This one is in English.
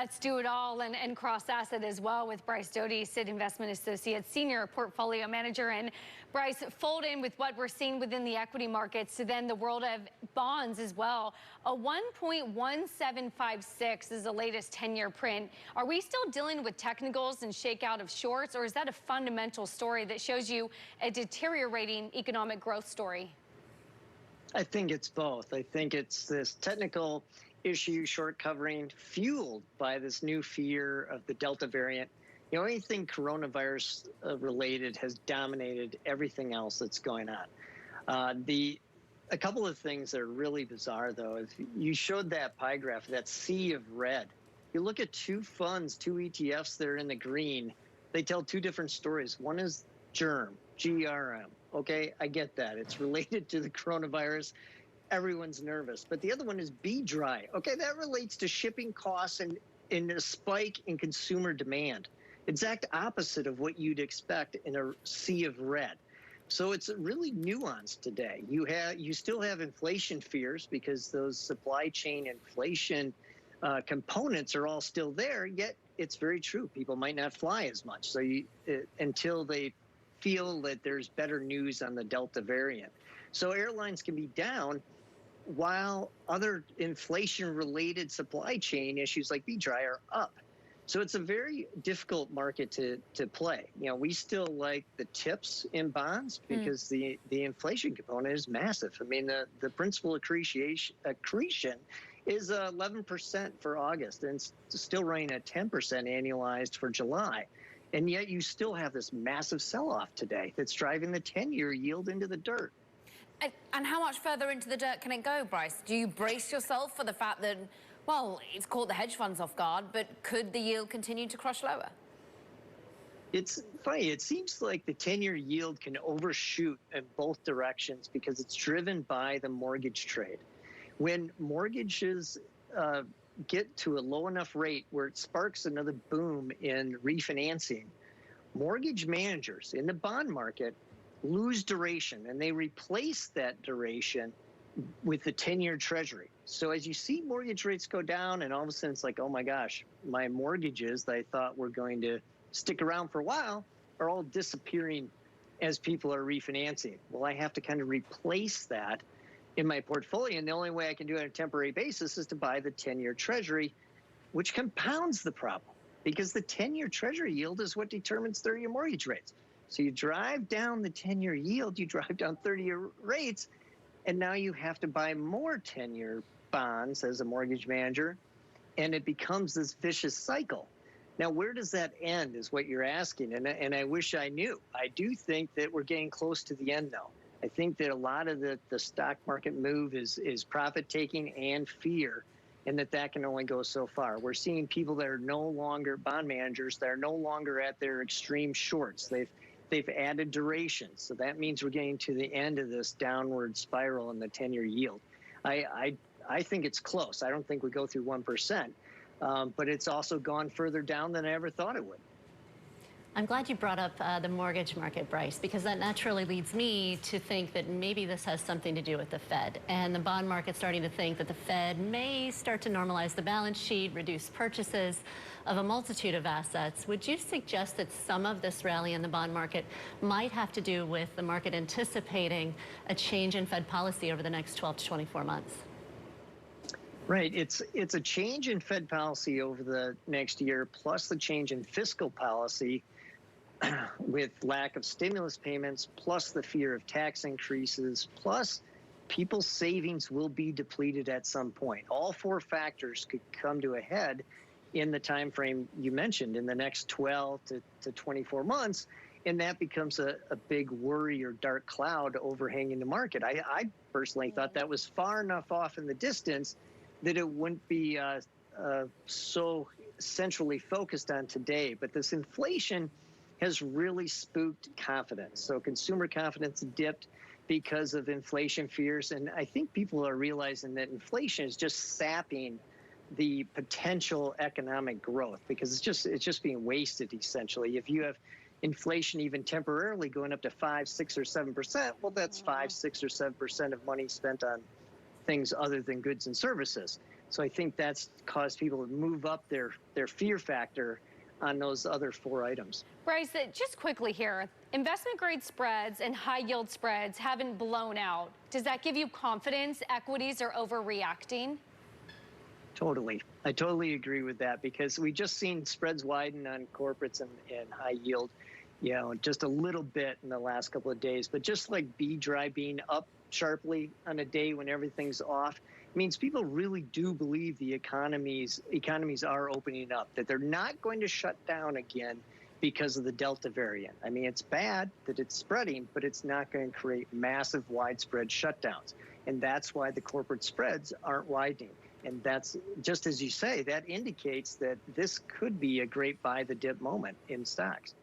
Let's do it all and cross-asset as well with Bryce Doty, Sid Investment Associate, Senior Portfolio Manager. And Bryce, fold in with what we're seeing within the equity markets to then the world of bonds as well. A 1.1756 is the latest 10-year print. Are we still dealing with technicals and shakeout of shorts, or is that a fundamental story that shows you a deteriorating economic growth story? I think it's both. I think it's this technical issue, short covering, fueled by this new fear of the Delta variant. You know, anything coronavirus related has dominated everything else that's going on. A couple of things that are really bizarre, though, is you showed that pie graph, that sea of red. You look at two funds, two ETFs that are in the green, they tell two different stories. One is GERM, GERM. Okay, I get that. It's related to the coronavirus. Everyone's nervous. But the other one is BDRY. Okay, that relates to shipping costs and a spike in consumer demand. Exact opposite of what you'd expect in a sea of red. So it's really nuanced today. You still have inflation fears because those supply chain inflation components are all still there, yet it's very true. People might not fly as much until they feel that there's better news on the Delta variant. So airlines can be down while other inflation-related supply chain issues like BDRY are up. So it's a very difficult market to play. You know, we still like the tips in bonds because the inflation component is massive. I mean, the principal accretion is 11% for August, and it's still running at 10% annualized for July. And yet you still have this massive sell-off today that's driving the 10-year yield into the dirt. And how much further into the dirt can it go, Bryce? Do you brace yourself for the fact that, well, it's caught the hedge funds off guard, but could the yield continue to crush lower? It's funny. It seems like the 10-year yield can overshoot in both directions because it's driven by the mortgage trade. When mortgages get to a low enough rate where it sparks another boom in refinancing, mortgage managers in the bond market lose duration, and they replace that duration with the 10-year treasury. So as you see mortgage rates go down, and all of a sudden it's like, oh my gosh, my mortgages that I thought were going to stick around for a while are all disappearing as people are refinancing. Well, I have to kind of replace that in my portfolio, and the only way I can do it on a temporary basis is to buy the 10-year treasury, which compounds the problem because the 10-year treasury yield is what determines 30-year mortgage rates. So you drive down the 10-year yield, you drive down 30-year rates, and now you have to buy more 10-year bonds as a mortgage manager, and it becomes this vicious cycle. Now, where does that end is what you're asking, and I wish I knew. I do think that we're getting close to the end, though. I think that a lot of the stock market move is profit-taking and fear, and that can only go so far. We're seeing people that are no longer bond managers, that are no longer at their extreme shorts. They've added duration, so that means we're getting to the end of this downward spiral in the 10-year yield. I think it's close. I don't think we go through 1%, but it's also gone further down than I ever thought it would. I'm glad you brought up the mortgage market, Bryce, because that naturally leads me to think that maybe this has something to do with the Fed and the bond market starting to think that the Fed may start to normalize the balance sheet, reduce purchases of a multitude of assets. Would you suggest that some of this rally in the bond market might have to do with the market anticipating a change in Fed policy over the next 12 to 24 months? Right. It's a change in Fed policy over the next year, plus the change in fiscal policy with lack of stimulus payments, plus the fear of tax increases, plus people's savings will be depleted at some point. All four factors could come to a head in the time frame you mentioned, in the next 12 to 24 months, and that becomes a big worry or dark cloud overhanging the market. I personally thought that was far enough off in the distance that it wouldn't be so centrally focused on today. But this inflation has really spooked confidence. So consumer confidence dipped because of inflation fears. And I think people are realizing that inflation is just sapping the potential economic growth because it's just being wasted, essentially. If you have inflation even temporarily going up to 5, 6, or 7%, well, that's 5, 6, or 7% of money spent on things other than goods and services. So I think that's caused people to move up their fear factor on those other 4 items. Bryce, just quickly here, investment grade spreads and high yield spreads haven't blown out. Does that give you confidence equities are overreacting? Totally. I totally agree with that, because we just seen spreads widen on corporates and high yield, just a little bit in the last couple of days. But just like BDRY being up sharply on a day when everything's off, means people really do believe the economies are opening up, that they're not going to shut down again because of the Delta variant. I mean, it's bad that it's spreading, but it's not going to create massive widespread shutdowns. And that's why the corporate spreads aren't widening. And that's, just as you say, that indicates that this could be a great buy the dip moment in stocks.